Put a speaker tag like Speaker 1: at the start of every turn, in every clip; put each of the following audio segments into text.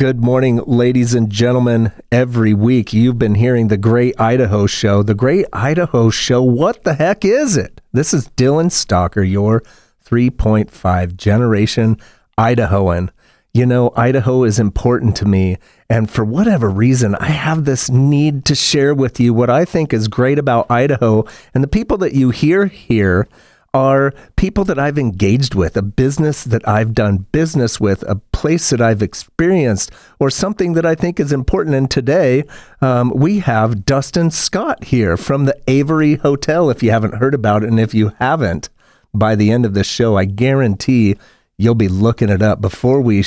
Speaker 1: Good morning, ladies and gentlemen. Every week you've been hearing the Great Idaho Show. The Great Idaho Show, what the heck is it? This is Dylan Stalker, your 3.5 generation Idahoan. You know, Idaho is important to me, and for whatever reason, I have this need to share with you what I think is great about Idaho, and the people that you hear here are people that I've engaged with, a business that I've done business with, a place that I've experienced, or something that I think is important. And today, we have Dustin Scott here from the Avery Hotel, if you haven't heard about it. And if you haven't, by the end of the show, I guarantee you'll be looking it up. Before we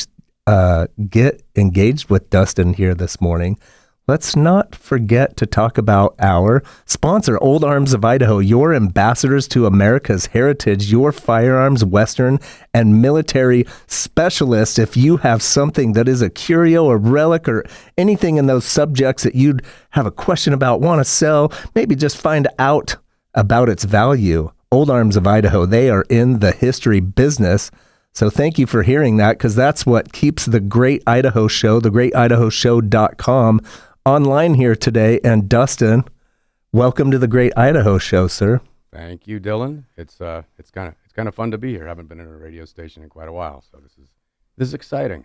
Speaker 1: get engaged with Dustin here this morning, let's not forget to talk about our sponsor, Old Arms of Idaho, your ambassadors to America's heritage, your firearms, Western, and military specialist. If you have something that is a curio or relic or anything in those subjects that you'd have a question about, want to sell, maybe just find out about its value, Old Arms of Idaho, they are in the history business. So thank you for hearing that, because that's what keeps the Great Idaho Show, thegreatidahoshow.com, online here today. And Dustin, welcome to the Great Idaho Show, sir.
Speaker 2: Thank you, Dylan. It's kind of fun to be here. I haven't been in a radio station in quite a while, so this is exciting.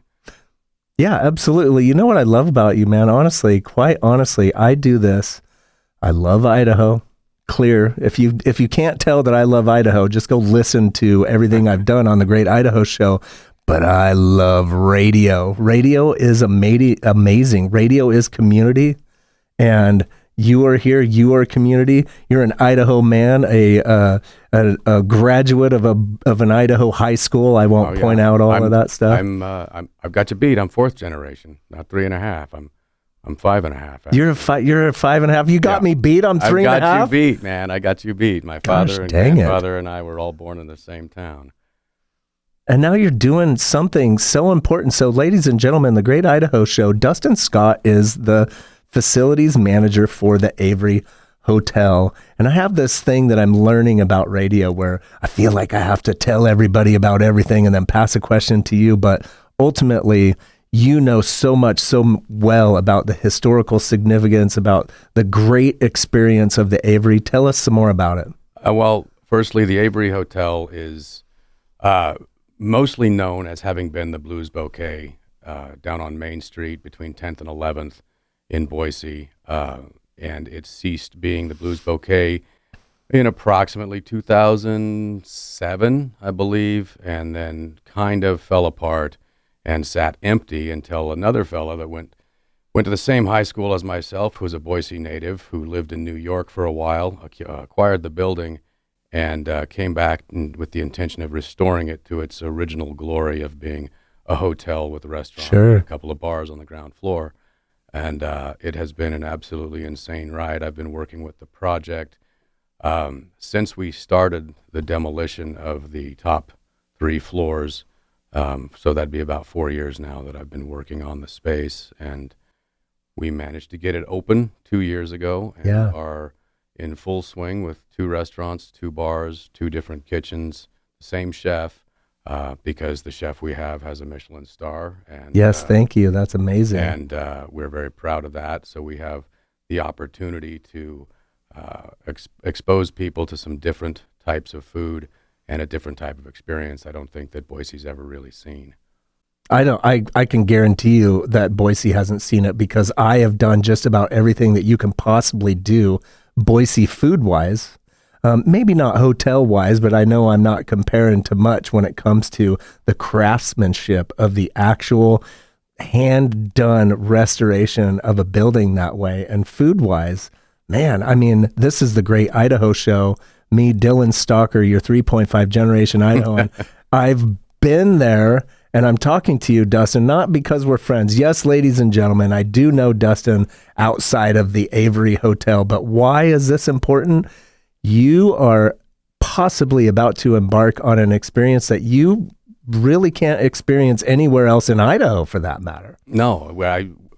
Speaker 1: Yeah, absolutely. You know what I love about you, man? Honestly, quite honestly, I do this. I love Idaho. Clear. If you can't tell that I love Idaho, just go listen to everything I've done on the Great Idaho Show. But I love radio. Radio is amazing. Radio is community, and you are here. You are community. You're an Idaho man, a graduate of an Idaho high school. I won't point out all of that stuff.
Speaker 2: I've got you beat. I'm fourth generation, not 3.5. I'm 5.5.
Speaker 1: You're 5.5. You got me beat. I'm 3.5.
Speaker 2: I got you beat, man. I got you beat. My father and grandfather and I were all born in the same town.
Speaker 1: And now you're doing something so important. So, ladies and gentlemen, the Great Idaho Show, Dustin Scott is the facilities manager for the Avery Hotel. And I have this thing that I'm learning about radio where I feel like I have to tell everybody about everything and then pass a question to you. But ultimately, you know so much, so well about the historical significance, about the great experience of the Avery. Tell us some more about it.
Speaker 2: Well, firstly, the Avery Hotel is mostly known as having been the Blues Bouquet down on Main Street between 10th and 11th in Boise, and it ceased being the Blues Bouquet in approximately 2007, I believe, and then kind of fell apart and sat empty until another fella that went to the same high school as myself, who was a Boise native, who lived in New York for a while, acquired the building, and came back with the intention of restoring it to its original glory of being a hotel with a restaurant and a couple of bars on the ground floor. And it has been an absolutely insane ride. I've been working with the project since we started the demolition of the top 3 floors. So that'd be about 4 years now that I've been working on the space. And we managed to get it open 2 years ago and are in full swing with 2 restaurants, 2 bars, 2 different kitchens, the same chef, because the chef we have has a Michelin star. And
Speaker 1: yes, thank you. That's amazing.
Speaker 2: And we're very proud of that. So we have the opportunity to expose people to some different types of food and a different type of experience I don't think that Boise's ever really seen.
Speaker 1: I can guarantee you that Boise hasn't seen it, because I have done just about everything that you can possibly do Boise food-wise. Maybe not hotel-wise, but I know I'm not comparing to much when it comes to the craftsmanship of the actual hand-done restoration of a building that way. And food-wise, man, I mean, this is the Great Idaho Show. Me, Dylan Stalker, your 3.5 generation Idahoan. I've been there, and I'm talking to you, Dustin, not because we're friends. Yes, ladies and gentlemen, I do know Dustin outside of the Avery Hotel, but why is this important? You are possibly about to embark on an experience that you really can't experience anywhere else in Idaho, for that matter.
Speaker 2: No,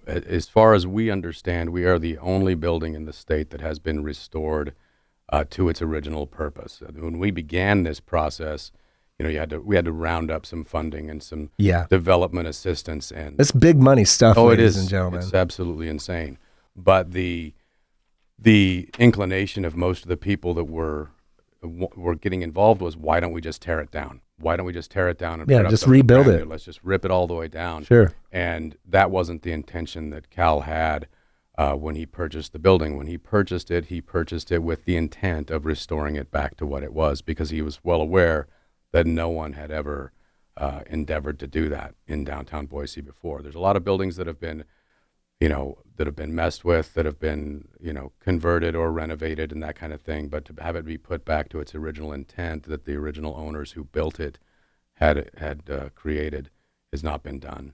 Speaker 2: as far as we understand, we are the only building in the state that has been restored to its original purpose. When we began this process, we had to round up some funding and some
Speaker 1: Yeah.
Speaker 2: development assistance, and
Speaker 1: It's big money stuff,
Speaker 2: it
Speaker 1: ladies
Speaker 2: is,
Speaker 1: and gentlemen.
Speaker 2: it's absolutely insane. But the inclination of most of the people that were getting involved was, why don't we just tear it down? Why don't we just tear it down and put up
Speaker 1: just
Speaker 2: something
Speaker 1: rebuild
Speaker 2: brand
Speaker 1: it.
Speaker 2: new? Let's just rip it all the way down.
Speaker 1: Sure.
Speaker 2: And that wasn't the intention that Cal had when he purchased the building. When he purchased it with the intent of restoring it back to what it was, because he was well aware that no one had ever endeavored to do that in downtown Boise before. There's a lot of buildings that have been, that have been messed with, that have been, converted or renovated and that kind of thing. But to have it be put back to its original intent that the original owners who built it had created has not been done.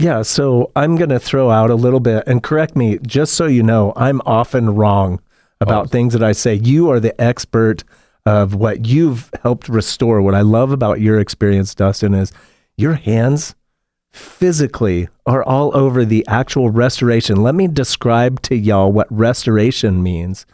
Speaker 1: Yeah, so I'm going to throw out a little bit, and correct me, just so you know, I'm often wrong about things that I say. You are the expert of what you've helped restore. What I love about your experience, Dustin, is your hands physically are all over the actual restoration. Let me describe to y'all what restoration means.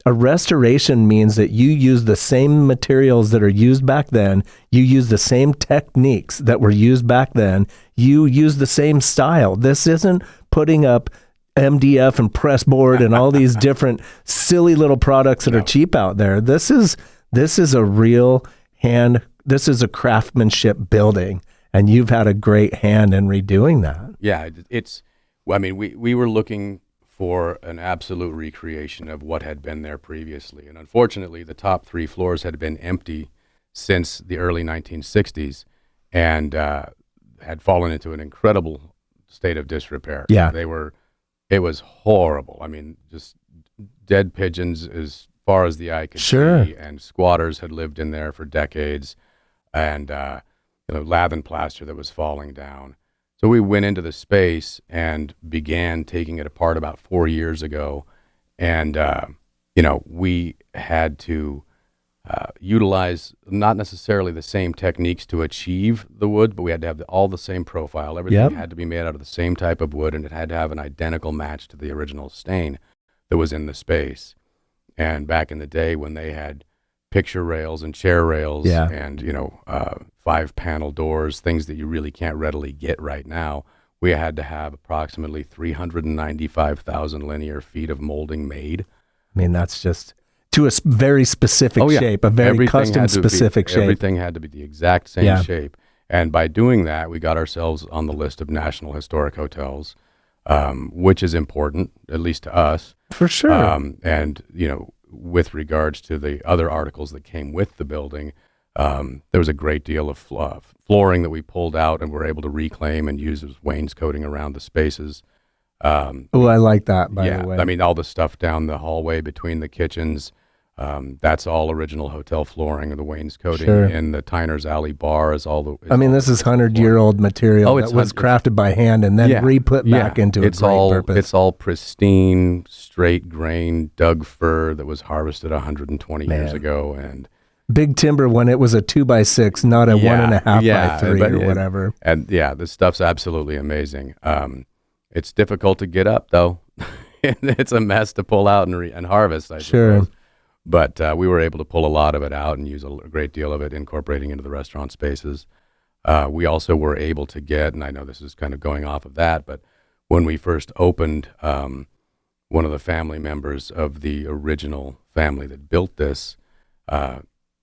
Speaker 1: A restoration means that you use the same materials that are used back then. You use the same techniques that were used back then. You use the same style. This isn't putting up MDF and press board and all these different silly little products that are cheap out there. This is a real this is a craftsmanship building, and you've had a great hand in redoing that.
Speaker 2: Yeah, we were looking for an absolute recreation of what had been there previously. And unfortunately, the top 3 floors had been empty since the early 1960s and had fallen into an incredible state of disrepair.
Speaker 1: Yeah.
Speaker 2: It was horrible. I mean, just dead pigeons as far as the eye could
Speaker 1: Sure.
Speaker 2: see, and squatters had lived in there for decades, and lath and plaster that was falling down. So we went into the space and began taking it apart about 4 years ago. And, we had to utilize not necessarily the same techniques to achieve the wood, but we had to have all the same profile. Everything had to be made out of the same type of wood, and it had to have an identical match to the original stain that was in the space. And back in the day when they had picture rails and chair rails and, 5-panel doors, things that you really can't readily get right now, we had to have approximately 395,000 linear feet of molding made.
Speaker 1: I mean, that's just to a very specific shape, a very custom specific shape.
Speaker 2: Everything had to be the exact same shape. And by doing that, we got ourselves on the list of National Historic Hotels, which is important, at least to us.
Speaker 1: For sure.
Speaker 2: And, with regards to the other articles that came with the building, there was a great deal of flooring that we pulled out and were able to reclaim and use as wainscoting around the spaces.
Speaker 1: I like that, by the way.
Speaker 2: I mean, all the stuff down the hallway between the kitchens, that's all original hotel flooring, and the wainscoting in the Tyner's Alley bar is all the...
Speaker 1: This is 100-year-old material that was crafted by hand and then re-put back into a great purpose.
Speaker 2: It's all pristine, straight grain, Doug fir that was harvested 120 years ago, and...
Speaker 1: Big timber when it was a 2x6, not a 1.5 by 3 or whatever.
Speaker 2: And this stuff's absolutely amazing. It's difficult to get up, though. It's a mess to pull out and harvest, I suppose. But we were able to pull a lot of it out and use a great deal of it, incorporating into the restaurant spaces. We also were able to get, and I know this is kind of going off of that, but when we first opened, one of the family members of the original family that built this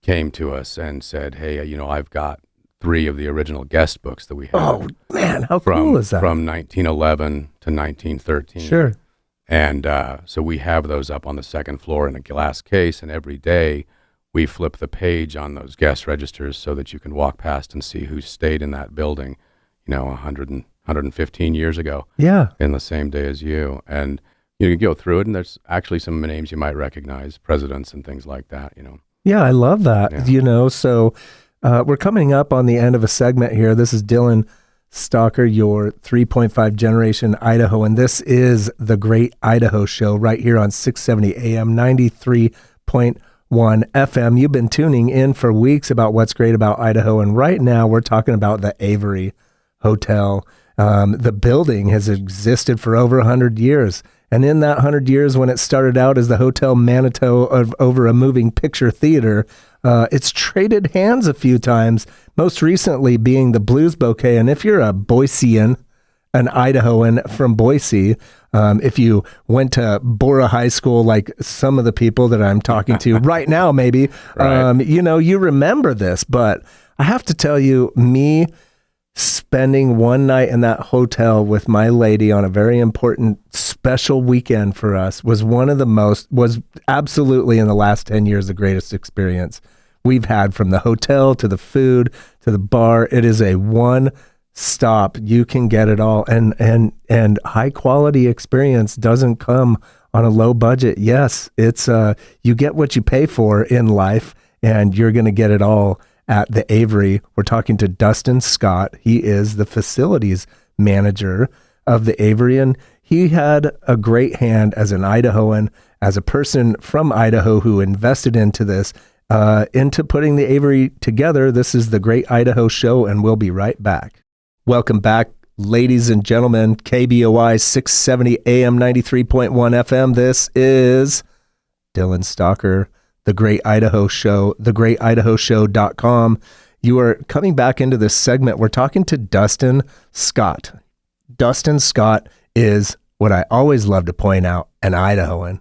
Speaker 2: came to us and said, hey, I've got 3 of the original guest books that we have.
Speaker 1: Oh, man, how cool is that?
Speaker 2: From 1911 to 1913.
Speaker 1: Sure.
Speaker 2: And so we have those up on the second floor in a glass case, and every day we flip the page on those guest registers so that you can walk past and see who stayed in that building, 115 years ago. Yeah. In the same day as you. And you go through it, and there's actually some names you might recognize, presidents and things like that,
Speaker 1: Yeah, I love that. Yeah. So we're coming up on the end of a segment here. This is Dylan Stalker, your 3.5 generation Idaho, and this is the Great Idaho Show right here on 670 AM, 93.1 FM. You've been tuning in for weeks about what's great about Idaho, and right now we're talking about the Avery Hotel. The building has existed for over 100 years. And in that 100 years, when it started out as the Hotel Manitou over a moving picture theater, It's traded hands a few times, most recently being the Blues Bouquet. And if you're a Boisean, an Idahoan from Boise, if you went to Bora High School, like some of the people that I'm talking to right now, maybe,
Speaker 2: Right.
Speaker 1: you remember this. But I have to tell you, me spending one night in that hotel with my lady on a very important, special weekend for us was was absolutely in the last 10 years, the greatest experience we've had, from the hotel to the food to the bar. It is a one stop. You can get it all. And high quality experience doesn't come on a low budget. Yes, it's you get what you pay for in life, and you're going to get it all at the Avery. We're talking to Dustin Scott. He is the facilities manager of the Avery, and he had a great hand as an Idahoan, as a person from Idaho who invested into this, into putting the Avery together. This is the Great Idaho Show, and we'll be right back. Welcome back, ladies and gentlemen. KBOI 670 AM 93.1 FM. This is Dylan Stalker, the Great Idaho Show, thegreatidahoshow.com. You are coming back into this segment. We're talking to Dustin Scott. Dustin Scott is, what I always love to point out, an Idahoan.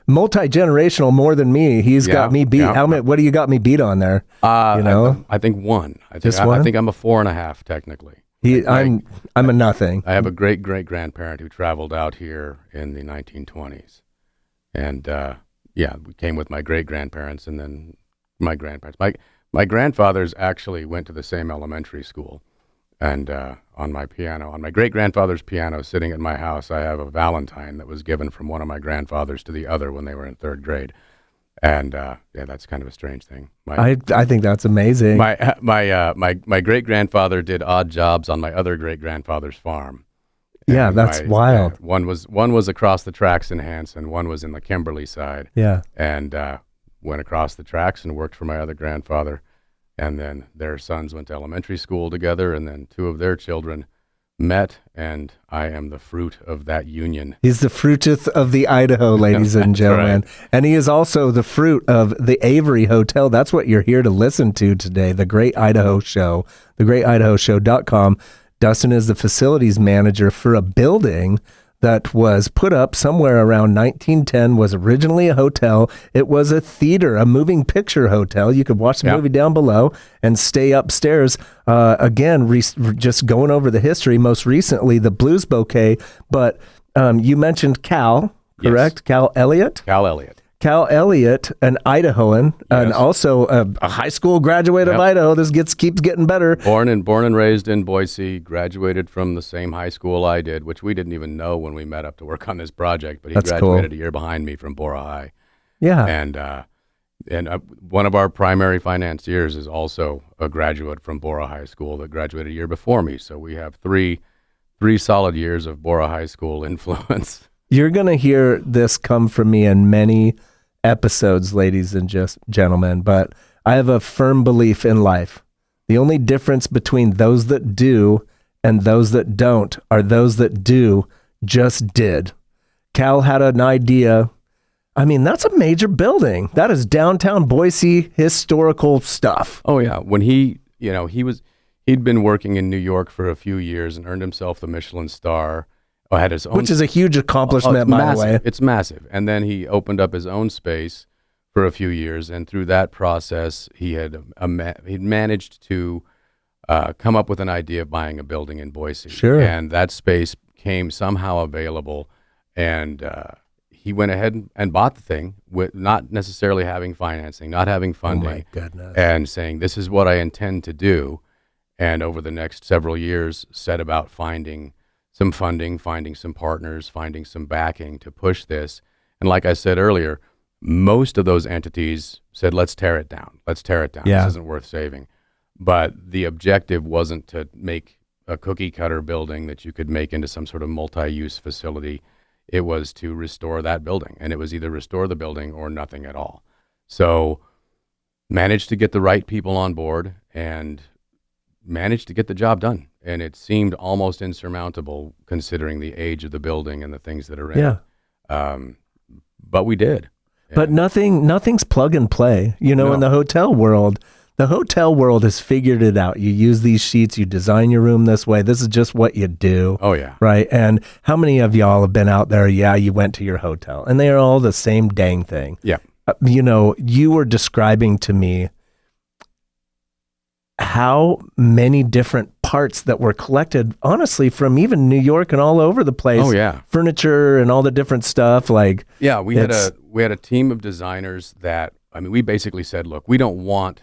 Speaker 1: Multi-generational more than me. He's got me beat.
Speaker 2: Yeah.
Speaker 1: What do you got me beat on there?
Speaker 2: I think one.
Speaker 1: Just one?
Speaker 2: I think I'm a 4.5 technically.
Speaker 1: I'm a nothing.
Speaker 2: I have a great-great-grandparent who traveled out here in the 1920s. And we came with my great-grandparents and then my grandparents. My grandfathers actually went to the same elementary school. And on my great-grandfather's piano sitting at my house, I have a Valentine that was given from one of my grandfathers to the other when they were in third grade. And that's kind of a strange thing.
Speaker 1: I think that's amazing.
Speaker 2: My great-grandfather did odd jobs on my other great-grandfather's farm.
Speaker 1: Yeah, that's wild.
Speaker 2: One was across the tracks in Hanson, one was in the Kimberly side.
Speaker 1: Yeah.
Speaker 2: And went across the tracks and worked for my other grandfather. And then their sons went to elementary school together, and then two of their children met, and I am the fruit of that union.
Speaker 1: He's the fruiteth of the Idaho, ladies and gentlemen.
Speaker 2: Right.
Speaker 1: And he is also the fruit of the Avery Hotel. That's what you're here to listen to today, the Great Idaho Show, thegreatidahoshow.com. Dustin is the facilities manager for a building that was put up somewhere around 1910, was originally a hotel. It was a theater, a moving picture hotel. You could watch the movie down below and stay upstairs. Just going over the history, most recently, the Blues Bouquet. But you mentioned Cal, correct? Yes. Cal Elliott?
Speaker 2: Cal Elliott.
Speaker 1: Cal Elliott, an Idahoan, and also a high school graduate of Idaho. This keeps getting better.
Speaker 2: Born and raised in Boise, graduated from the same high school I did, which we didn't even know when we met up to work on this project. But he graduated a year behind me from Bora High.
Speaker 1: Yeah,
Speaker 2: and one of our primary financiers is also a graduate from Bora High School that graduated a year before me. So we have three solid years of Bora High School influence.
Speaker 1: You're going to hear this come from me in many episodes, ladies and gentlemen, but I have a firm belief in life. The only difference between those that do and those that don't are those that do just did. Cal had an idea. I mean, that's a major building. That is downtown Boise historical stuff.
Speaker 2: Oh yeah. When he'd been working in New York for a few years and earned himself the Michelin star. Had his own,
Speaker 1: which is a huge accomplishment, by the way.
Speaker 2: It's massive. And then he opened up his own space for a few years, and through that process, he'd managed to come up with an idea of buying a building in Boise.
Speaker 1: Sure.
Speaker 2: And that space came somehow available, and he went ahead and bought the thing with not necessarily having financing, not having funding.
Speaker 1: Oh my goodness.
Speaker 2: And saying, this is what I intend to do. And over the next several years, set about finding some funding, finding some partners, finding some backing to push this. And like I said earlier, most of those entities said, let's tear it down. Let's tear it down.
Speaker 1: Yeah.
Speaker 2: This isn't worth saving. But the objective wasn't to make a cookie cutter building that you could make into some sort of multi-use facility. It was to restore that building. And it was either restore the building or nothing at all. So managed to get the right people on board and managed to get the job done. And it seemed almost insurmountable considering the age of the building and the things that are in it. But we did.
Speaker 1: But nothing's plug and play. You know,
Speaker 2: No.
Speaker 1: in the hotel world has figured it out. You use these sheets, you design your room this way. This is just what you do.
Speaker 2: Oh, yeah.
Speaker 1: Right. And how many of y'all have been out there? Yeah, you went to your hotel and they are all the same dang thing.
Speaker 2: Yeah.
Speaker 1: You know, you were describing to me how many different parts that were collected, honestly, from even New York and all over the place.
Speaker 2: Oh, yeah.
Speaker 1: Furniture and all the different stuff. Like,
Speaker 2: yeah, we had a team of designers that, I mean, we basically said, look, we don't want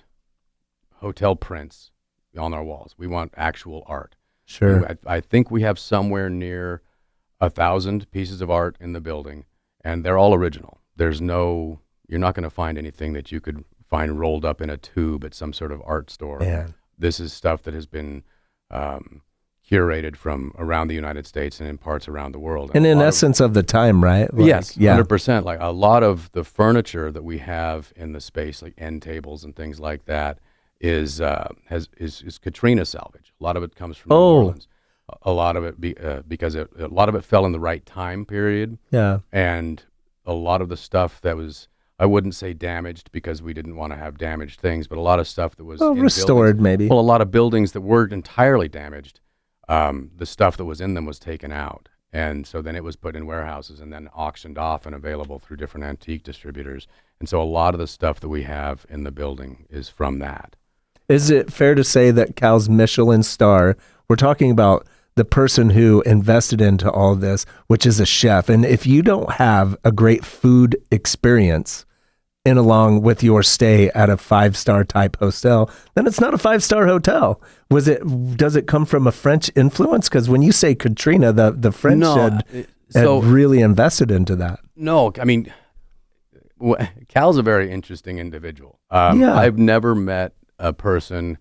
Speaker 2: hotel prints on our walls. We want actual art.
Speaker 1: sure.
Speaker 2: I think we have somewhere near 1,000 pieces of art in the building, and they're all original. You're not going to find anything that you could find rolled up in a tube at some sort of art store.
Speaker 1: Man.
Speaker 2: This is stuff that has been curated from around the United States and in parts around the world.
Speaker 1: And in essence of the time, right? Like,
Speaker 2: yes,
Speaker 1: yeah.
Speaker 2: 100%. Like a lot of the furniture that we have in the space, like end tables and things like that, is Katrina salvage. A lot of it comes from New Orleans. A lot of it because a lot of it fell in the right time period.
Speaker 1: Yeah.
Speaker 2: And a lot of the stuff that was, I wouldn't say damaged because we didn't want to have damaged things, but a lot of stuff that was in
Speaker 1: restored,
Speaker 2: buildings,
Speaker 1: maybe.
Speaker 2: Well, a lot of buildings that weren't entirely damaged, the stuff that was in them was taken out. And so then it was put in warehouses and then auctioned off and available through different antique distributors. And so a lot of the stuff that we have in the building is from that.
Speaker 1: Is it fair to say that Cal's Michelin star, we're talking about the person who invested into all this, which is a chef. And if you don't have a great food experience in along with your stay at a 5-star type hotel, then it's not a 5-star hotel. Does it come from a French influence? Because when you say Katrina, the French had really invested into that.
Speaker 2: No, I mean, Cal's a very interesting individual. I've never met a person.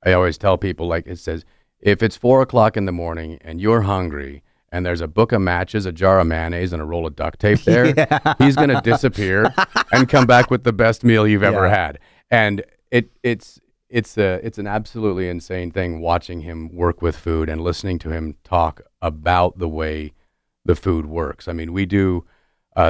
Speaker 2: I always tell people, like, it says, if it's 4:00 in the morning and you're hungry and there's a book of matches, a jar of mayonnaise, and a roll of duct tape there, he's going to disappear and come back with the best meal you've ever had. And it's an absolutely insane thing watching him work with food and listening to him talk about the way the food works. I mean, we do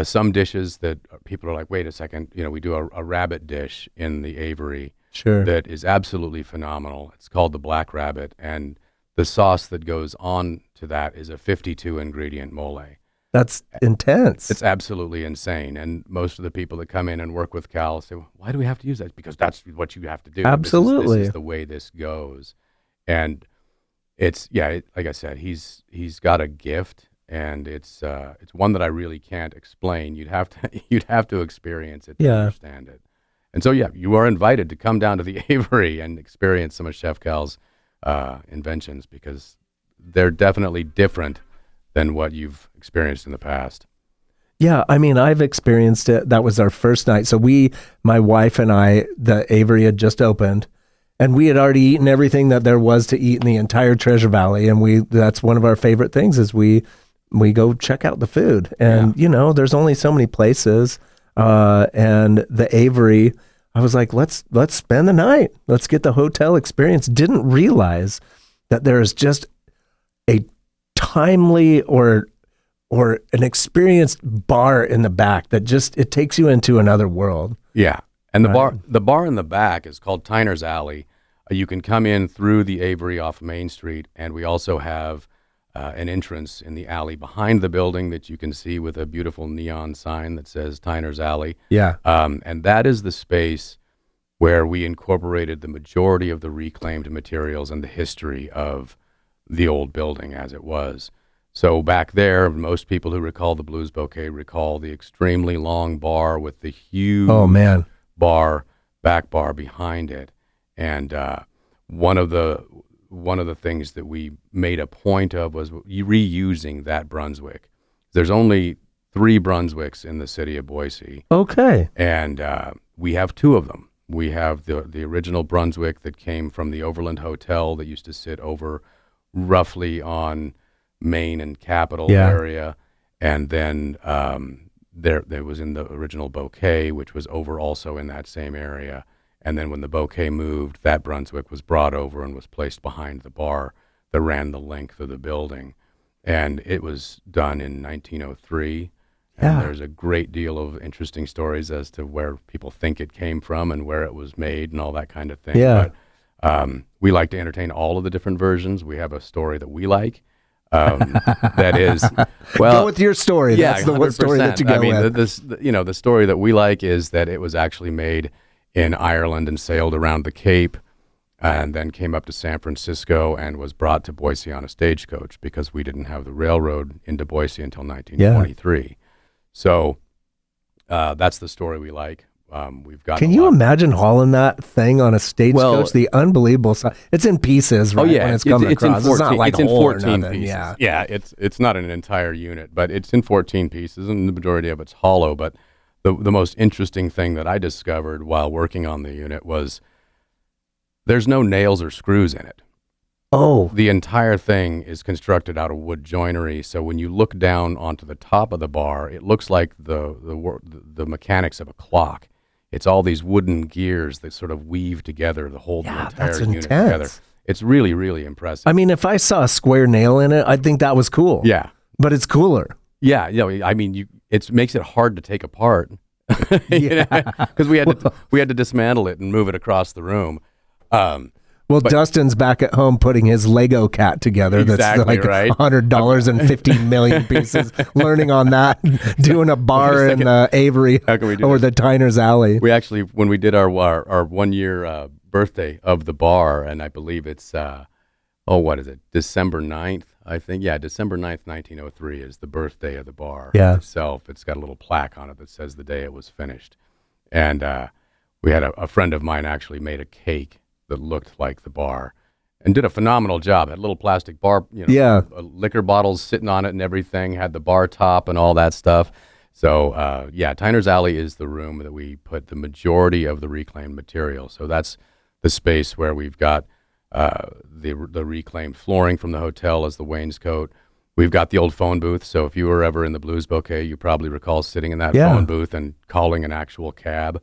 Speaker 2: some dishes that people are like, wait a second, we do a rabbit dish in the Avery.
Speaker 1: Sure.
Speaker 2: That is absolutely phenomenal. It's called the Black Rabbit, and the sauce that goes on to that is a 52 ingredient mole.
Speaker 1: That's intense.
Speaker 2: It's absolutely insane. And most of the people that come in and work with Cal say, well, why do we have to use that? Because that's what you have to do.
Speaker 1: Absolutely.
Speaker 2: This is the way this goes. And it's, like I said, he's got a gift, and it's one that I really can't explain. You'd have to experience it to understand it. And so, you are invited to come down to the Avery and experience some of Chef Cal's inventions, because they're definitely different than what you've experienced in the past.
Speaker 1: Yeah, I mean, I've experienced it. That was our first night. So my wife and I, the Avery had just opened, and we had already eaten everything that there was to eat in the entire Treasure Valley. And that's one of our favorite things is we go check out the food. And, there's only so many places. And the Avery, I was like, let's spend the night. Let's get the hotel experience. Didn't realize that there is just a timely or an experienced bar in the back that it takes you into another world.
Speaker 2: Yeah. And the bar in the back is called Tyner's Alley. You can come in through the Avery off Main Street, and we also have an entrance in the alley behind the building that you can see with a beautiful neon sign that says Tyner's Alley.
Speaker 1: Yeah.
Speaker 2: And that is the space where we incorporated the majority of the reclaimed materials and the history of the old building as it was. So back there, most people who recall the Blues Bouquet recall the extremely long bar with the huge back bar behind it. And one of the things that we made a point of was reusing that Brunswick. There's only 3 Brunswicks in the city of Boise.
Speaker 1: Okay.
Speaker 2: And we have 2 of them. We have the original Brunswick that came from the Overland Hotel that used to sit over roughly on Main and Capitol area. And then there was in the original Bouquet, which was over also in that same area. And then when the Bouquet moved, that Brunswick was brought over and was placed behind the bar that ran the length of the building. And it was done in 1903. And
Speaker 1: Yeah.
Speaker 2: there's a great deal of interesting stories as to where people think it came from and where it was made and all that kind of thing.
Speaker 1: Yeah.
Speaker 2: But we like to entertain all of the different versions. We have a story that we like. That is, well,
Speaker 1: Go with your story.
Speaker 2: yeah,
Speaker 1: That's the what story that you
Speaker 2: 100%.
Speaker 1: go
Speaker 2: I mean,
Speaker 1: with.
Speaker 2: the story that we like is that it was actually made in Ireland and sailed around the Cape and then came up to San Francisco and was brought to Boise on a stagecoach because we didn't have the railroad into Boise until 1923. So that's the story we like. We've got.
Speaker 1: Can you imagine hauling that thing on a stagecoach? The unbelievable size. It's in pieces, right?
Speaker 2: Oh yeah,
Speaker 1: when it's coming across.
Speaker 2: In 14,
Speaker 1: it's not like
Speaker 2: it's in
Speaker 1: whole or
Speaker 2: 14
Speaker 1: nothing.
Speaker 2: pieces.
Speaker 1: Yeah.
Speaker 2: It's not an entire unit, but it's in 14 pieces, and the majority of it's hollow. But the most interesting thing that I discovered while working on the unit was there's no nails or screws in it.
Speaker 1: Oh.
Speaker 2: The entire thing is constructed out of wood joinery, so when you look down onto the top of the bar, it looks like the mechanics of a clock. It's all these wooden gears that sort of weave together to hold the entire unit together. It's really, really impressive.
Speaker 1: I mean, if I saw a square nail in it, I'd think that was cool.
Speaker 2: Yeah.
Speaker 1: But it's cooler.
Speaker 2: Yeah, I mean, it makes it hard to take apart.
Speaker 1: Yeah.
Speaker 2: Because we had to dismantle it and move it across the room.
Speaker 1: Well, Dustin's back at home putting his Lego cat together.
Speaker 2: Exactly,
Speaker 1: that's like
Speaker 2: right.
Speaker 1: $100 and 15 million pieces. Learning on that, doing a bar in Avery or the Tyner's Alley.
Speaker 2: We actually, when we did our 1 year birthday of the bar, and I believe it's what is it? December 9th, I think. Yeah, December 9th, 1903 is the birthday of the bar itself. It's got a little plaque on it that says the day it was finished. And we had a friend of mine actually made a cake that looked like the bar and did a phenomenal job. Had a little plastic bar, liquor bottles sitting on it and everything, had the bar top and all that stuff. So, Tyner's Alley is the room that we put the majority of the reclaimed material. So that's the space where we've got the reclaimed flooring from the hotel as the wainscot. We've got the old phone booth. So if you were ever in the Blues Bouquet, you probably recall sitting in that phone booth and calling an actual cab.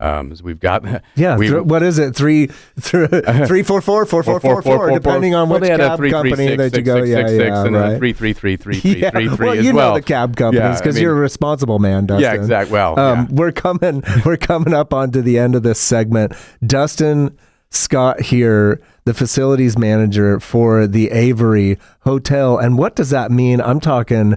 Speaker 2: So we've got
Speaker 1: what is it? 344-4444, depending on which cab company that you go.
Speaker 2: And then 333-3333
Speaker 1: well,
Speaker 2: as
Speaker 1: you
Speaker 2: well.
Speaker 1: know the cab companies because you're a responsible man, Dustin.
Speaker 2: Yeah, exactly. Well,
Speaker 1: we're coming up onto the end of this segment. Dustin Scott here, the facilities manager for the Avery Hotel, and what does that mean? I'm talking.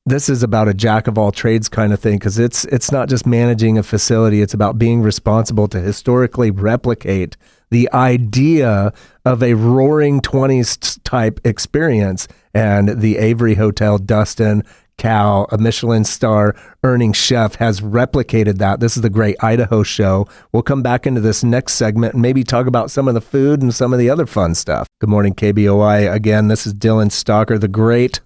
Speaker 1: This is about a jack of all trades kind of thing because it's not just managing a facility. It's about being responsible to historically replicate the idea of a roaring 20s type experience. And the Avery Hotel, Dustin, Cal, a Michelin star earning chef, has replicated that. This is the Great Idaho Show. We'll come back into this next segment and maybe talk about some of the food and some of the other fun stuff. Good morning, KBOI. Again, this is Dylan Stalker, the Great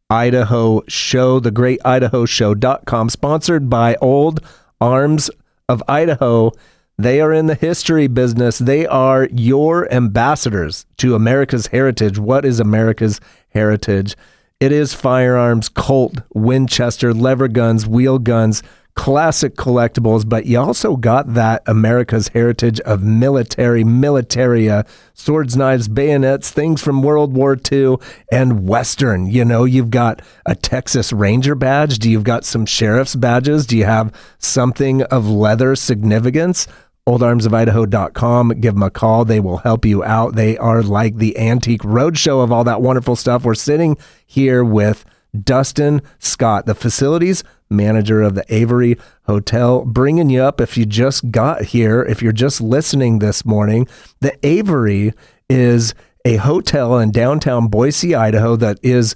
Speaker 1: Idaho Show, the greatidahoshow.com, sponsored by Old Arms of Idaho. They are in the history business. They are your ambassadors to America's heritage. What is America's heritage? It is firearms, Colt, Winchester, lever guns, wheel guns, classic collectibles, but you also got that America's heritage of militaria, swords, knives, bayonets, things from World War II and Western. You've got a Texas Ranger badge. Do you've got some sheriff's badges? Do you have something of leather significance? oldarmsofidaho.com. Give them a call. They will help you out. They are like the antique roadshow of all that wonderful stuff. We're sitting here with Dustin Scott, the facilities manager of the Avery Hotel, bringing you up if you just got here, if you're just listening this morning. The Avery is a hotel in downtown Boise, Idaho that is,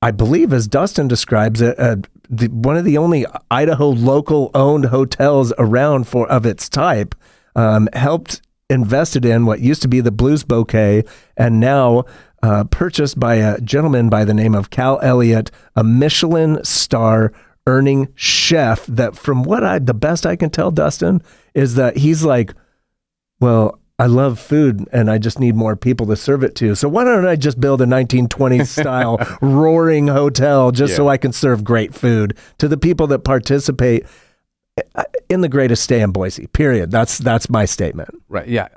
Speaker 1: I believe, as Dustin describes it, one of the only Idaho local owned hotels around of its type. Helped invested in what used to be the Blues Bouquet and now purchased by a gentleman by the name of Cal Elliott, a Michelin star earning chef that, from the best I can tell, Dustin, is that he's like, well, I love food and I just need more people to serve it to. So why don't I just build a 1920s style roaring hotel just so I can serve great food to the people that participate in the greatest stay in Boise, period. That's my statement.
Speaker 2: Right. Yeah.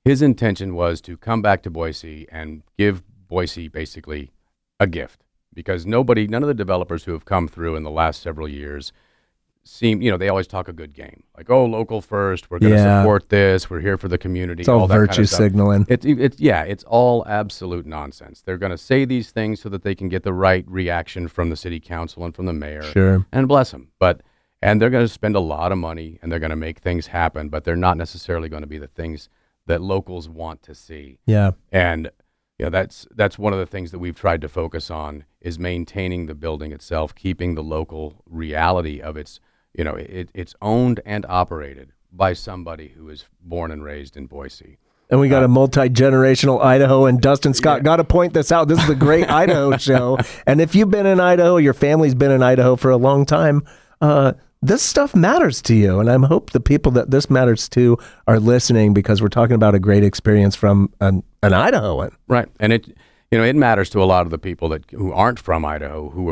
Speaker 2: His intention was to come back to Boise and give Boise basically a gift. because none of the developers who have come through in the last several years seem, they always talk a good game. Like, oh, local first, we're going to support this, we're here for the community.
Speaker 1: It's all
Speaker 2: that
Speaker 1: virtue
Speaker 2: kind of stuff.
Speaker 1: signaling.
Speaker 2: It's all absolute nonsense. They're going to say these things so that they can get the right reaction from the city council and from the mayor.
Speaker 1: Sure.
Speaker 2: And bless them. And they're going to spend a lot of money and they're going to make things happen, but they're not necessarily going to be the things that locals want to see.
Speaker 1: Yeah.
Speaker 2: And that's one of the things that we've tried to focus on, is maintaining the building itself, keeping the local reality of its, it's owned and operated by somebody who is born and raised in Boise.
Speaker 1: And we got a multi-generational Idaho, and Dustin Scott, got to point this out. This is the Great Idaho Show. And if you've been in Idaho, your family's been in Idaho for a long time, this stuff matters to you. And I hope the people that this matters to are listening, because we're talking about a great experience from an Idahoan.
Speaker 2: Right. And it matters to a lot of the people who aren't from Idaho, who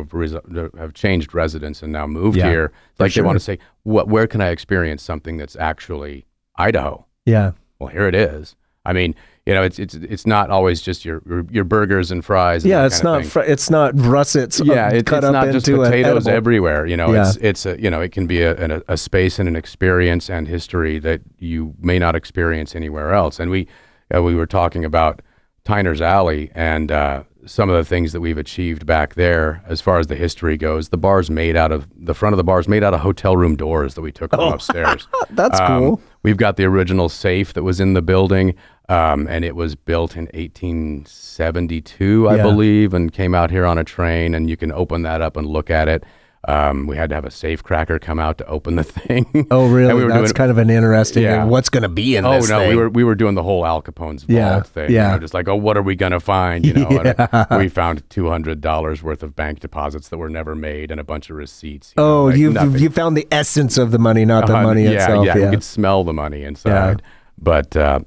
Speaker 2: have changed residence and now moved here. Like they want to say, where can I experience something that's actually Idaho?
Speaker 1: Yeah.
Speaker 2: Well, here it is. I mean, it's not always just your burgers and fries. And
Speaker 1: it's not it's not russets.
Speaker 2: It's
Speaker 1: cut up
Speaker 2: not just
Speaker 1: into
Speaker 2: potatoes everywhere.
Speaker 1: Yeah.
Speaker 2: It can be a space and an experience and history that you may not experience anywhere else. And we were talking about Tyner's Alley and some of the things that we've achieved back there as far as the history goes. The front of the bar's made out of hotel room doors that we took from upstairs.
Speaker 1: That's cool.
Speaker 2: We've got the original safe that was in the building, and it was built in 1872, I believe, and came out here on a train, and you can open that up and look at it. We had to have a safe cracker come out to open the thing.
Speaker 1: Oh, really? That's kind of an interesting what's going to be in this thing.
Speaker 2: Oh, no, we were doing the whole Al Capone's vault thing.
Speaker 1: Yeah.
Speaker 2: Just like, what are we going to find? And we found $200 worth of bank deposit that were never made and a bunch of receipts.
Speaker 1: You found the essence of the money, not the money itself.
Speaker 2: Yeah, you could smell the money inside. Yeah. But, to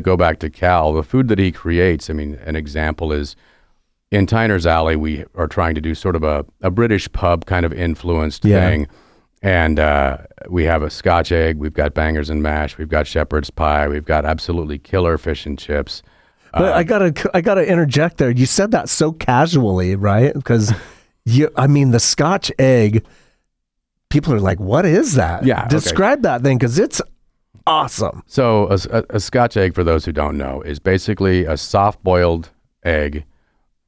Speaker 2: go back to Cal, the food that he creates, I mean, an example is, in Tyner's Alley, we are trying to do sort of a British pub kind of influenced thing. And we have a Scotch egg, we've got bangers and mash, we've got shepherd's pie, we've got absolutely killer fish and chips.
Speaker 1: But I gotta interject there. You said that so casually, right? Because the Scotch egg, people are like, what is that?
Speaker 2: Yeah.
Speaker 1: Describe that thing, because it's awesome.
Speaker 2: So a Scotch egg, for those who don't know, is basically a soft-boiled egg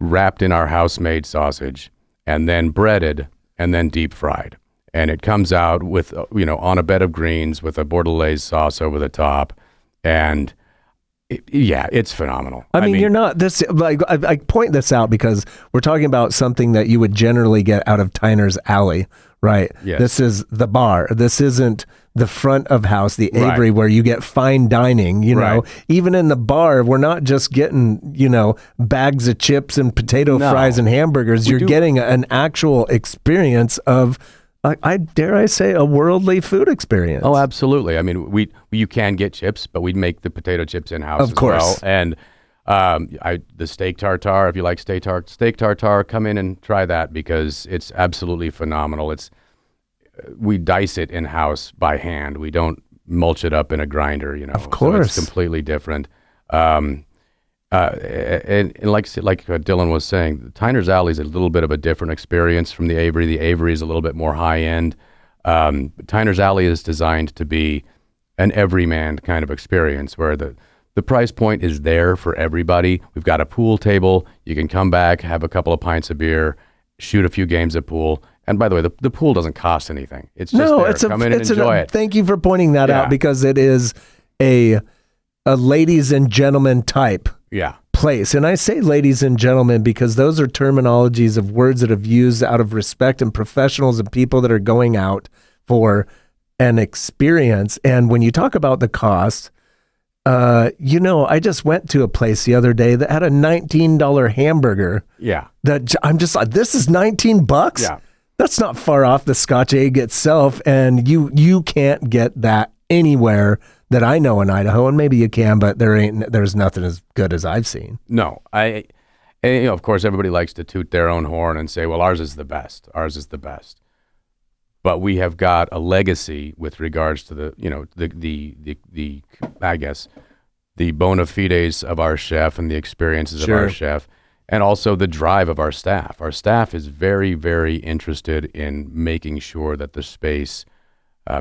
Speaker 2: wrapped in our house-made sausage and then breaded and then deep fried. And it comes out with, on a bed of greens with a Bordelaise sauce over the top. And it's phenomenal.
Speaker 1: I mean, you're not this, like, I point this out because we're talking about something that you would generally get out of Tyner's Alley, right?
Speaker 2: Yes.
Speaker 1: This is the bar. This isn't the front of house, the Avery, where you get fine dining, Even in the bar, we're not just getting, bags of chips and potato fries and hamburgers. You're getting an actual experience of, I dare I say, a worldly food experience.
Speaker 2: Oh, absolutely. I mean, you can get chips, but we'd make the potato chips in-house
Speaker 1: of course.
Speaker 2: Well. And the steak tartare, if you like steak tartare, come in and try that, because it's absolutely phenomenal. We dice it in-house by hand. We don't mulch it up in a grinder,
Speaker 1: Of course.
Speaker 2: So it's completely different. And like Dylan was saying, Tyner's Alley is a little bit of a different experience from the Avery. The Avery is a little bit more high-end. Tyner's Alley is designed to be an everyman kind of experience, where the price point is there for everybody. We've got a pool table. You can come back, have a couple of pints of beer, shoot a few games of pool. And by the way, the pool doesn't cost anything. It's just come in and enjoy it.
Speaker 1: Thank you for pointing that out, because it is a ladies and gentlemen type place. And I say ladies and gentlemen because those are terminologies of words that have used out of respect and professionals and people that are going out for an experience. And when you talk about the cost, I just went to a place the other day that had a $19 hamburger.
Speaker 2: Yeah.
Speaker 1: That I'm just like, this is $19?
Speaker 2: Yeah.
Speaker 1: That's not far off the Scotch egg itself, and you can't get that anywhere that I know in Idaho, and maybe you can, but there's nothing as good as I've seen.
Speaker 2: No, of course, everybody likes to toot their own horn and say, well, ours is the best. But we have got a legacy with regards to the bona fides of our chef and the experiences of our chef. And also the drive of our staff. Our staff is very, very interested in making sure that the space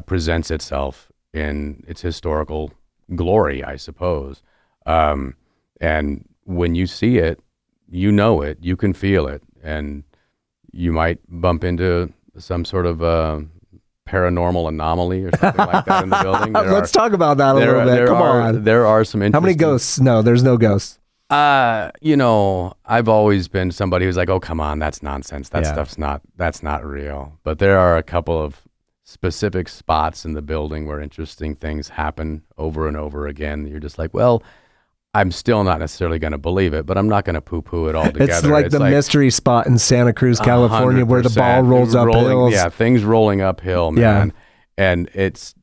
Speaker 2: presents itself in its historical glory, I suppose. And when you see it, you know it, you can feel it, and you might bump into some sort of paranormal anomaly or something like that in the building.
Speaker 1: Let's talk about that a little bit. Come on.
Speaker 2: There are some interesting...
Speaker 1: How many ghosts? No, there's no ghosts.
Speaker 2: I've always been somebody who's like, oh, come on, that's nonsense. That's not real. But there are a couple of specific spots in the building where interesting things happen over and over again. You're just like, well, I'm still not necessarily going to believe it, but I'm not going to poo-poo it all together.
Speaker 1: It's like the mystery spot in Santa Cruz, California, where the ball rolls up hills.
Speaker 2: Yeah, things rolling uphill, man. Yeah. And it's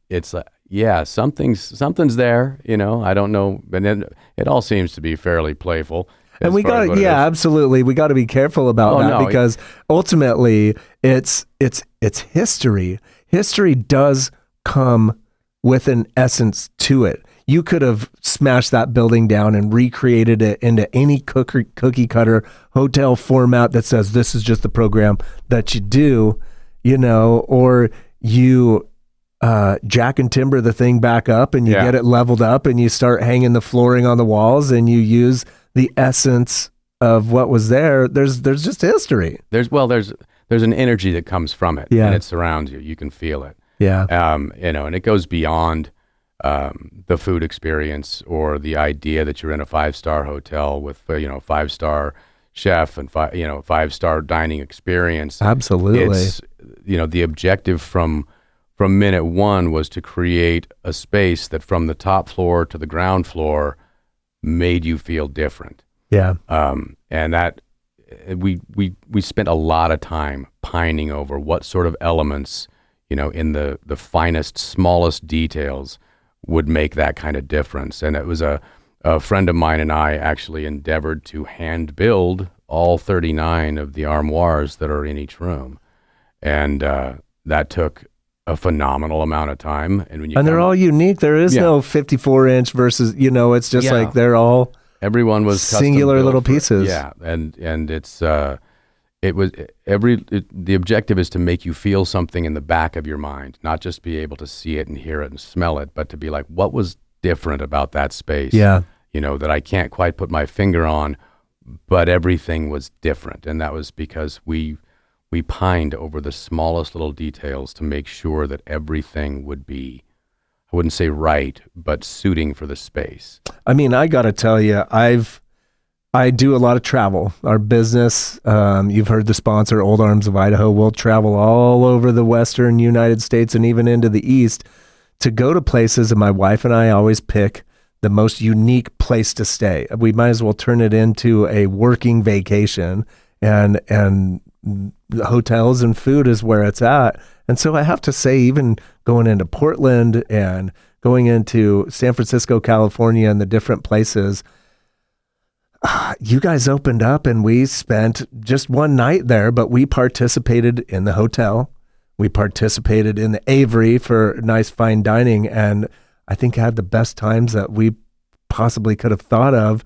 Speaker 2: something's there, I don't know. And then it all seems to be fairly playful.
Speaker 1: And we got to, absolutely. We got to be careful about that because ultimately it's history. History does come with an essence to it. You could have smashed that building down and recreated it into any cookie cutter hotel format that says this is just the program that you do, or you jack and timber the thing back up and you get it leveled up and you start hanging the flooring on the walls and you use the essence of what was there. There's just history.
Speaker 2: There's an energy that comes from it and it surrounds you. You can feel it.
Speaker 1: Yeah.
Speaker 2: And it goes beyond the food experience or the idea that you're in a 5-star hotel with 5-star chef and 5-star dining experience.
Speaker 1: Absolutely.
Speaker 2: It's the objective from minute one was to create a space that from the top floor to the ground floor made you feel different.
Speaker 1: Yeah.
Speaker 2: And that we spent a lot of time pining over what sort of elements in the finest, smallest details would make that kind of difference. And it was a friend of mine and I actually endeavored to hand build all 39 of the armoires that are in each room. And that took a phenomenal amount of time. And
Speaker 1: they're all unique. There is no 54-inch versus, it's just like they're all
Speaker 2: everyone was
Speaker 1: singular little pieces.
Speaker 2: Yeah. And it's the objective is to make you feel something in the back of your mind, not just be able to see it and hear it and smell it, but to be like, what was different about that space?
Speaker 1: Yeah.
Speaker 2: That I can't quite put my finger on, but everything was different. And that was because we pined over the smallest little details to make sure that everything would be, I wouldn't say right, but suiting for the space.
Speaker 1: I mean, I got to tell you, I do a lot of travel. Our business, you've heard the sponsor, Old Arms of Idaho. We'll travel all over the western United States and even into the east to go to places, and my wife and I always pick the most unique place to stay. We might as well turn it into a working vacation, and hotels and food is where it's at. And so I have to say, even going into Portland and going into San Francisco, California, and the different places, you guys opened up and we spent just one night there, but we participated in the hotel. We participated in the Avery for nice fine dining, and I think had the best times that we possibly could have thought of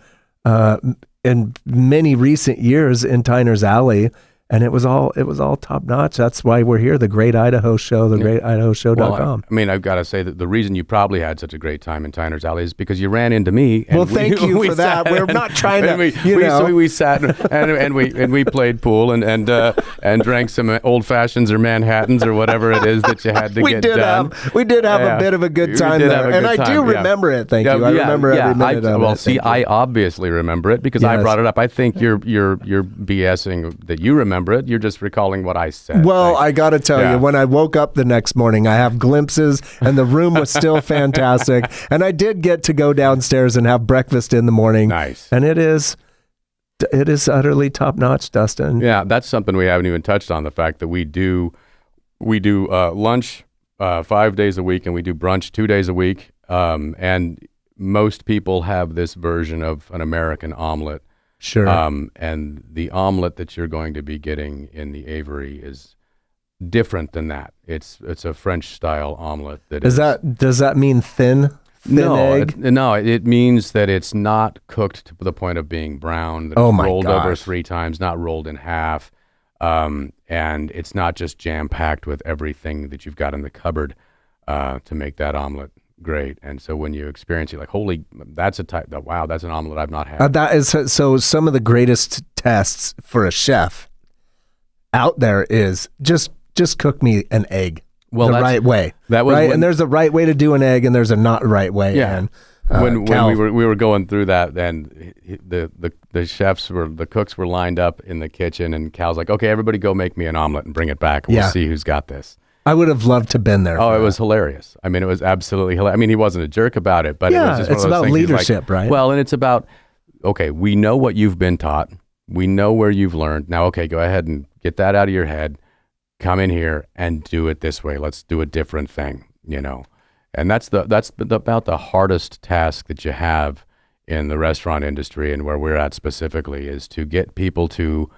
Speaker 1: in many recent years in Tyner's Alley. And it was all top notch. That's why we're here. The Great Idaho Show, greatidahoshow.com.
Speaker 2: I mean, I've got to say that the reason you probably had such a great time in Tyner's Alley is because you ran into me.
Speaker 1: And thank you for that. We're not trying to,
Speaker 2: we sat and we played pool and drank some old fashions or Manhattans or whatever it is that you had to get done.
Speaker 1: We did have a bit of a good time there, and I do remember it. Thank you. I remember every minute of it.
Speaker 2: Well, see, I obviously remember it because I brought it up. I think you're BSing that you remember it. You're just recalling what I said.
Speaker 1: Well, I got to tell you, when I woke up the next morning, I have glimpses, and the room was still fantastic. And I did get to go downstairs and have breakfast in the morning.
Speaker 2: Nice.
Speaker 1: And it is utterly top notch, Dustin.
Speaker 2: Yeah, that's something we haven't even touched on. The fact that we do lunch 5 days a week and we do brunch 2 days a week. And most people have this version of an American omelet.
Speaker 1: Sure.
Speaker 2: And the omelet that you're going to be getting in the Avery is different than that. It's a French style omelet. Does
Speaker 1: that mean thin? thin egg?
Speaker 2: It means that it's not cooked to the point of being brown. That it's rolled over 3 times, not rolled in half. And it's not just jam-packed with everything that you've got in the cupboard to make that omelet great. And so when you experience it, like, that's that's an omelet I've not had.
Speaker 1: That is so. Some of the greatest tests for a chef out there is just cook me an egg the right way. That was right, and there's a right way to do an egg, and there's a not right way.
Speaker 2: Yeah. And when we were going through that, then the cooks were lined up in the kitchen, and Cal's like, "Okay, everybody, go make me an omelet and bring it back. We'll see who's got this."
Speaker 1: I would have loved to have been there.
Speaker 2: Oh, it was hilarious. I mean, it was absolutely hilarious. I mean, he wasn't a jerk about it, but it was just one of those
Speaker 1: about
Speaker 2: things.
Speaker 1: Leadership, right?
Speaker 2: Well, and it's about, okay, we know what you've been taught. We know where you've learned. Now, okay, go ahead and get that out of your head. Come in here and do it this way. Let's do a different thing, And that's about the hardest task that you have in the restaurant industry, and where we're at specifically, is to get people to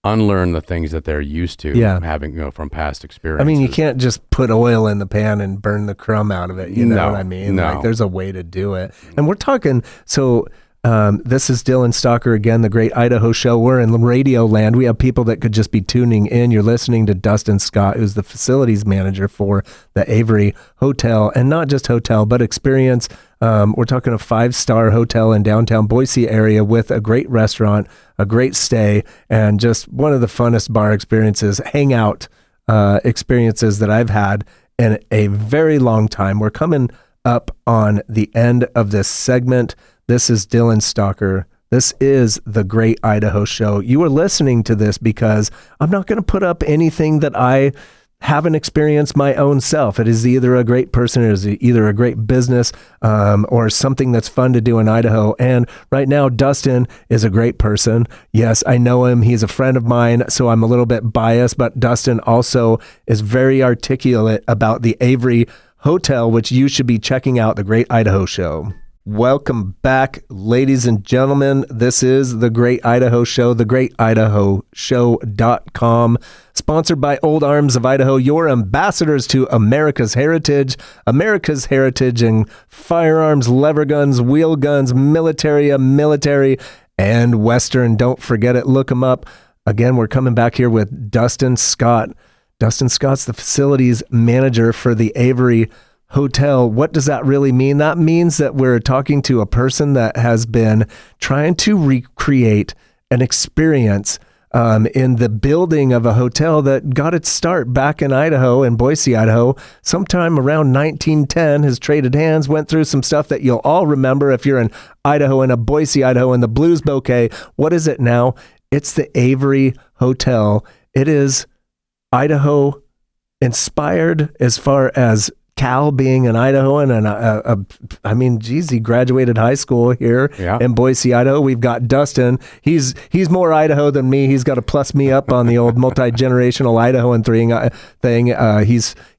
Speaker 2: unlearn the things that they're used to having, from past experiences.
Speaker 1: I mean, you can't just put oil in the pan and burn the crumb out of it. You know what I mean?
Speaker 2: No.
Speaker 1: Like, there's a way to do it. And we're talking, this is Dylan Stalker again, the Great Idaho Show. We're in radio land. We have people that could just be tuning in. You're listening to Dustin Scott, who's the facilities manager for the Avery Hotel, and not just hotel, but experience. We're talking a 5-star hotel in downtown Boise area with a great restaurant, a great stay, and just one of the funnest bar experiences, hangout experiences that I've had in a very long time. We're coming up on the end of this segment. This is Dylan Stalker. This is the Great Idaho Show. You are listening to this because I'm not going to put up anything that I haven't experienced my own self. It is either a great person, it is either a great business, or something that's fun to do in Idaho. And right now, Dustin is a great person. Yes, I know him. He's a friend of mine, so I'm a little bit biased, but Dustin also is very articulate about the Avery Hotel, which you should be checking out, the Great Idaho Show. Welcome back, ladies and gentlemen. This is the Great Idaho Show, thegreatidahoshow.com, sponsored by Old Arms of Idaho, your ambassadors to America's heritage in firearms, lever guns, wheel guns, military, and Western. Don't forget it. Look them up. Again, we're coming back here with Dustin Scott. Dustin Scott's the facilities manager for the Avery Hotel. What does that really mean? That means that we're talking to a person that has been trying to recreate an experience in the building of a hotel that got its start back in Idaho, in Boise, Idaho, sometime around 1910, has traded hands, went through some stuff that you'll all remember if you're in Idaho, in a Boise, Idaho, in the Blues Bouquet. What is it now? It's the Avery Hotel. It is Idaho inspired as far as Cal being an Idahoan, and he graduated high school here in Boise, Idaho. We've got Dustin. He's more Idaho than me. He's got to plus me up on the old multi-generational Idahoan thing.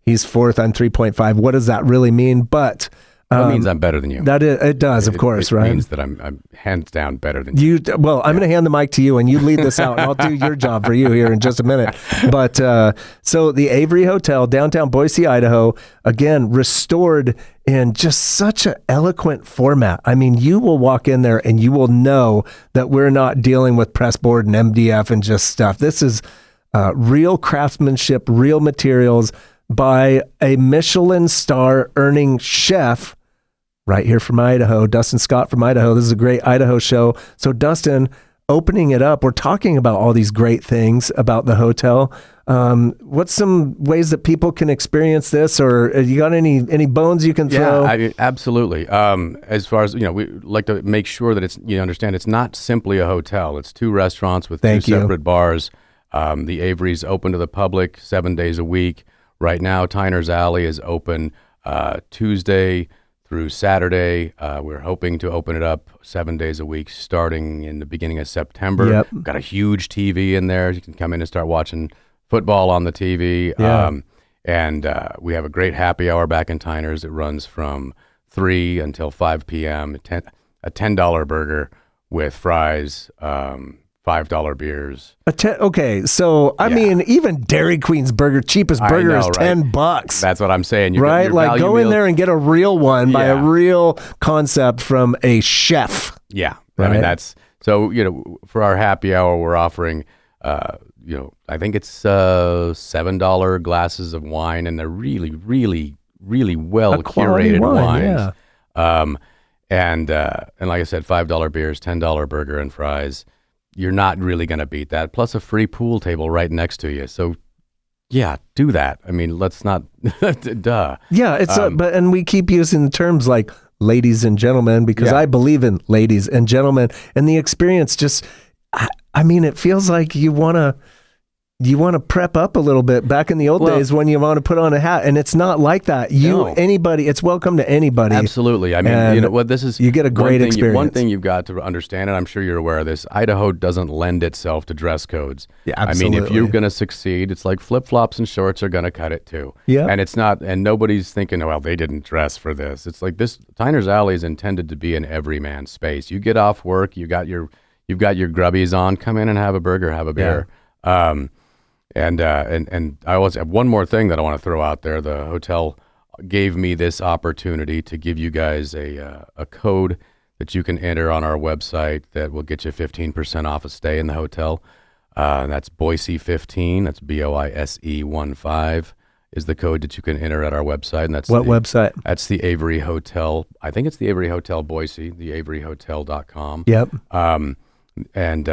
Speaker 1: He's fourth. I'm 3.5. What does that really mean? But
Speaker 2: that means I'm better than you.
Speaker 1: It does, of course, right?
Speaker 2: It means that I'm hands down better than you.
Speaker 1: Well, I'm going to hand the mic to you, and you lead this out, and I'll do your job for you here in just a minute. But so the Avery Hotel, downtown Boise, Idaho, again, restored in just such an eloquent format. I mean, you will walk in there, and you will know that we're not dealing with pressboard and MDF and just stuff. This is real craftsmanship, real materials by a Michelin star earning chef right here from Idaho, Dustin Scott from Idaho. This is a Great Idaho Show. So Dustin, opening it up, we're talking about all these great things about the hotel. What's some ways that people can experience this, or you got any bones you can throw?
Speaker 2: Yeah, absolutely. As far as, we like to make sure that you understand it's not simply a hotel. It's 2 restaurants with 2 separate bars. The Avery's open to the public 7 days a week. Right now, Tyner's Alley is open Tuesday through Saturday. We're hoping to open it up 7 days a week starting in the beginning of September.
Speaker 1: Yep.
Speaker 2: Got a huge TV in there. You can come in and start watching football on the TV.
Speaker 1: Yeah.
Speaker 2: And we have a great happy hour back in Tyner's. It runs from 3 until 5 p.m. A $10 burger with fries, $5 beers.
Speaker 1: Okay, so I mean, even Dairy Queen's burger, cheapest burger is $10.
Speaker 2: That's what I'm saying.
Speaker 1: Right? Like go in there and get a real one by a real concept from a chef.
Speaker 2: Yeah.
Speaker 1: Right?
Speaker 2: I mean, that's so, for our happy hour, we're offering, I think it's $7 glasses of wine, and they're really, really, really well curated wines.
Speaker 1: Yeah.
Speaker 2: And like I said, $5 beers, $10 burger and fries. You're not really going to beat that. Plus a free pool table right next to you. So, yeah, do that. I mean, let's not, duh.
Speaker 1: Yeah, it's and we keep using terms like ladies and gentlemen because I believe in ladies and gentlemen, and the experience just, I mean, it feels like you want to prep up a little bit back in the old days when you want to put on a hat, and it's not like that. Anybody, it's welcome to anybody.
Speaker 2: Absolutely. I mean,
Speaker 1: you get a great experience.
Speaker 2: One thing you've got to understand, and I'm sure you're aware of this, Idaho doesn't lend itself to dress codes.
Speaker 1: Yeah, absolutely.
Speaker 2: I mean, if you're going to succeed, it's like flip-flops and shorts are going to cut it too.
Speaker 1: Yeah.
Speaker 2: And it's not, and nobody's thinking, well, they didn't dress for this. It's like this, Tyner's Alley is intended to be an everyman space. You get off work, you've got your grubbies on, come in and have a burger, have a beer. Yeah. And I always have one more thing that I want to throw out there. The hotel gave me this opportunity to give you guys a code that you can enter on our website that will get you 15% off a stay in the hotel. That's Boise 15. That's BOISE 15 is the code that you can enter at our website. And that's
Speaker 1: what website?
Speaker 2: That's the Avery Hotel. I think it's the Avery Hotel Boise, the averyhotel.com.
Speaker 1: Yep.
Speaker 2: And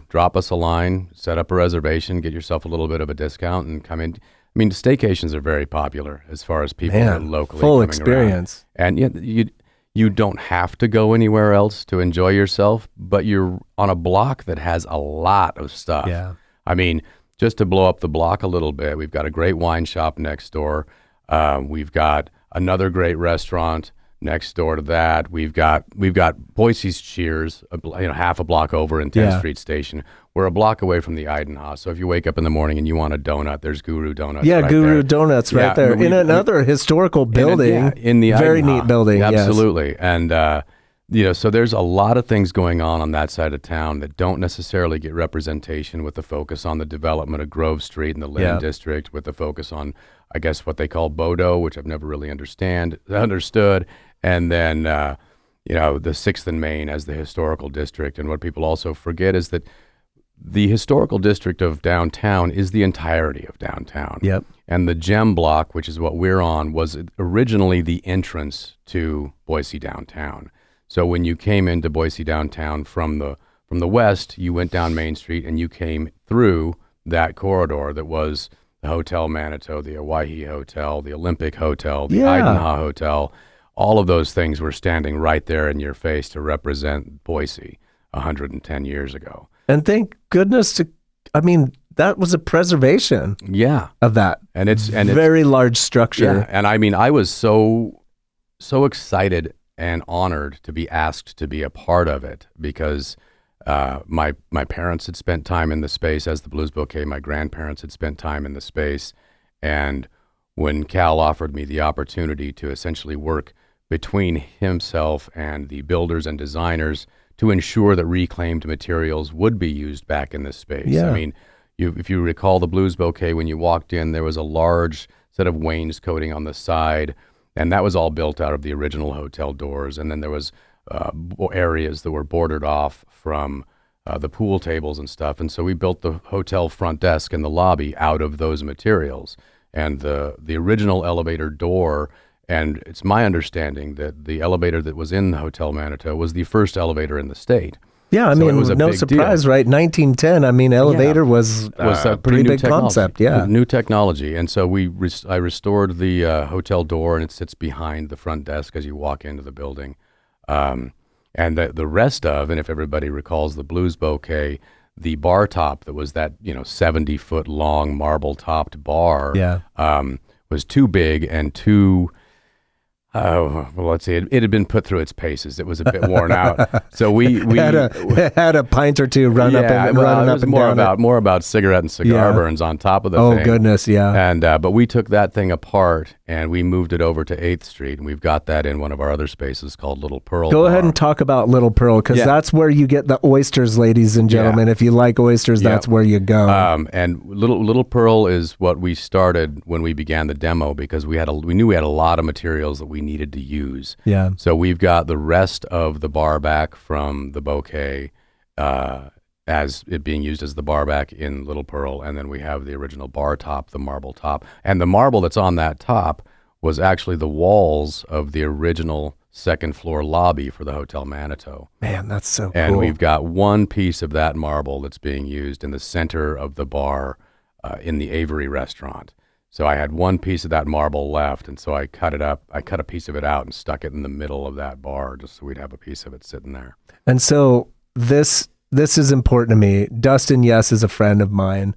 Speaker 2: drop us a line, set up a reservation, get yourself a little bit of a discount, and come in. I mean, staycations are very popular as far as people that are locally
Speaker 1: full
Speaker 2: coming
Speaker 1: experience.
Speaker 2: Around. And you don't have to go anywhere else to enjoy yourself, but you're on a block that has a lot of stuff.
Speaker 1: Yeah.
Speaker 2: I mean, just to blow up the block a little bit, we've got a great wine shop next door. We've got another great restaurant next door to that. We've got Boise's Cheers, half a block over in 10th Street Station. We're a block away from the Idaho. So if you wake up in the morning and you want a donut, there's Guru Donuts.
Speaker 1: Yeah,
Speaker 2: right
Speaker 1: Guru
Speaker 2: there.
Speaker 1: Donuts right there in another historical building.
Speaker 2: In the
Speaker 1: very
Speaker 2: Idaho.
Speaker 1: neat building.
Speaker 2: Absolutely.
Speaker 1: Yes.
Speaker 2: And so there's a lot of things going on that side of town that don't necessarily get representation, with the focus on the development of Grove Street and the Lynn District, with the focus on, I guess, what they call Bodo, which I've never really understood. And then, the 6th and Main as the historical district. And what people also forget is that the historical district of downtown is the entirety of downtown.
Speaker 1: Yep.
Speaker 2: And the Gem Block, which is what we're on, was originally the entrance to Boise downtown. So when you came into Boise downtown from the west, you went down Main Street and you came through that corridor that was the Hotel Manitou, the Hawaii Hotel, the Olympic Hotel, the Idaho Hotel. All of those things were standing right there in your face to represent Boise 110 years ago.
Speaker 1: And thank goodness that was a preservation of that. And it's very large structure.
Speaker 2: Yeah. And I mean, I was so excited and honored to be asked to be a part of it because my parents had spent time in the space as the Blues Bouquet. My grandparents had spent time in the space. And when Cal offered me the opportunity to essentially work between himself and the builders and designers to ensure that reclaimed materials would be used back in this space.
Speaker 1: Yeah.
Speaker 2: I mean, if you recall the Blues Bouquet, when you walked in, there was a large set of wainscoting on the side, and that was all built out of the original hotel doors. And then there was areas that were bordered off from the pool tables and stuff. And so we built the hotel front desk and the lobby out of those materials. And the original elevator door, and it's my understanding that the elevator that was in the Hotel Manitou was the first elevator in the state.
Speaker 1: Yeah, I mean, it was no surprise, right? 1910, I mean, elevator was a pretty big concept,
Speaker 2: new technology. And so I restored the hotel door, and it sits behind the front desk as you walk into the building. And the rest of, and if everybody recalls the Blues Bouquet, the bar top that was that 70-foot long marble topped bar was too big and too, Oh, well, let's see. It had been put through its paces. It was a bit worn out. So we
Speaker 1: had a pint or two running up and down.
Speaker 2: More about cigarette and cigar burns on top of the thing.
Speaker 1: Oh goodness, yeah.
Speaker 2: And but we took that thing apart and we moved it over to 8th Street, and we've got that in one of our other spaces called Little Pearl.
Speaker 1: Go ahead and talk about Little Pearl, because that's where you get the oysters, ladies and gentlemen. If you like oysters, that's where you go.
Speaker 2: And Little Pearl is what we started when we began the demo, because we knew we had a lot of materials that we needed to use.
Speaker 1: Yeah.
Speaker 2: So we've got the rest of the bar back from the bouquet as it being used as the bar back in Little Pearl, and then we have the original bar top, the marble top. And the marble that's on that top was actually the walls of the original second floor lobby for the Hotel Manitou.
Speaker 1: Man, that's so cool.
Speaker 2: And we've got one piece of that marble that's being used in the center of the bar in the Avery restaurant. So I had one piece of that marble left, and so I cut it up. I cut a piece of it out and stuck it in the middle of that bar just so we'd have a piece of it sitting there.
Speaker 1: And so this is important to me. Dustin, yes, is a friend of mine.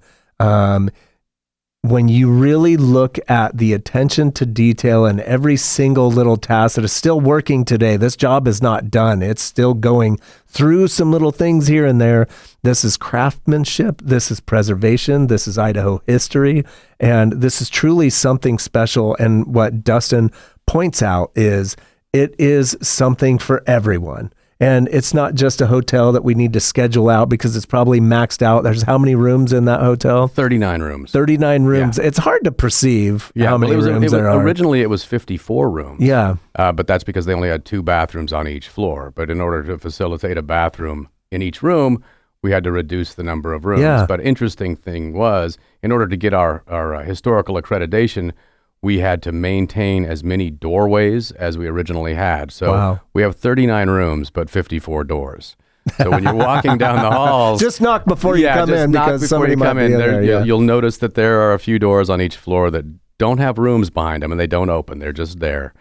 Speaker 1: When you really look at the attention to detail and every single little task that is still working today, this job is not done. It's still going through some little things here and there. This is craftsmanship. This is preservation. This is Idaho history. And this is truly something special. And what Dustin points out is it is something for everyone. And it's not just a hotel that we need to schedule out because it's probably maxed out. There's how many rooms in that hotel?
Speaker 2: 39 rooms.
Speaker 1: 39 rooms. Yeah. It's hard to perceive how many rooms there are.
Speaker 2: Originally, it was 54 rooms.
Speaker 1: Yeah.
Speaker 2: But that's because they only had 2 bathrooms on each floor. But in order to facilitate a bathroom in each room, we had to reduce the number of rooms.
Speaker 1: Yeah.
Speaker 2: But interesting thing was, in order to get our historical accreditation, we had to maintain as many doorways as we originally had. So we have 39 rooms, but 54 doors. So when you're walking down the halls,
Speaker 1: just knock before you come in, because somebody might be in there.
Speaker 2: You'll notice that there are a few doors on each floor that don't have rooms behind them, and they don't open. They're just there.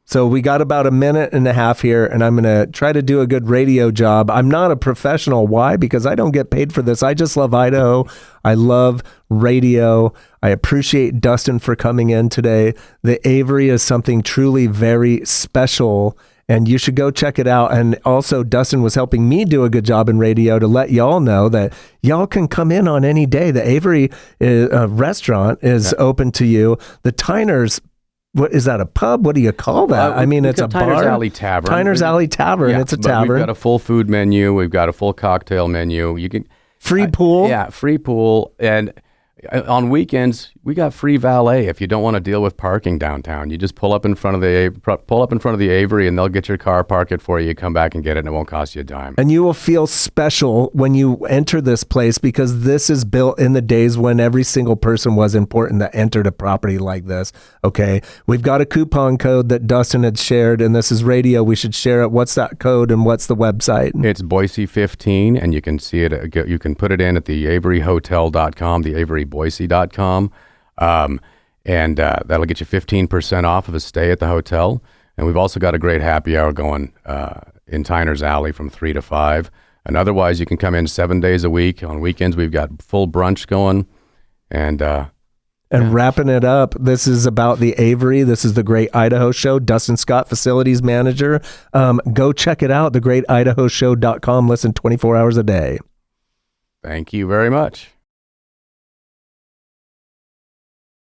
Speaker 1: So we got about a minute and a half here, and I'm going to try to do a good radio job. I'm not a professional. Why? Because I don't get paid for this. I just love Idaho. I love radio. I appreciate Dustin for coming in today. The Avery is something truly very special, and you should go check it out. And also, Dustin was helping me do a good job in radio to let y'all know that y'all can come in on any day. The Avery restaurant is open to you. The Tyner's, what is that, a pub? What do you call that? I mean, it's a bar.
Speaker 2: Tyner's Alley Tavern.
Speaker 1: Tyner's Alley Tavern. It's a tavern.
Speaker 2: We've got a full food menu. We've got a full cocktail menu. You can
Speaker 1: free pool.
Speaker 2: Yeah, free pool. And on weekends, we got free valet. If you don't want to deal with parking downtown, you just pull up in front of the Avery, and they'll get your car, park it for you. You come back and get it, and it won't cost you a dime.
Speaker 1: And you will feel special when you enter this place, because this is built in the days when every single person was important that entered a property like this. Okay, we've got a coupon code that Dustin had shared, and this is radio. We should share it. What's that code, and what's the website?
Speaker 2: It's Boise 15, and you can see it. You can put it in at the averyhotel.com, the averyboise.com. And that'll get you 15% off of a stay at the hotel. And we've also got a great happy hour going in Tyner's Alley from 3 to 5. And otherwise, you can come in 7 days a week. On weekends, we've got full brunch going. And
Speaker 1: wrapping it up, this is about the Avery. This is the Great Idaho Show. Dustin Scott, facilities manager. Go check it out, thegreatidahoshow.com. Listen 24 hours a day.
Speaker 2: Thank you very much.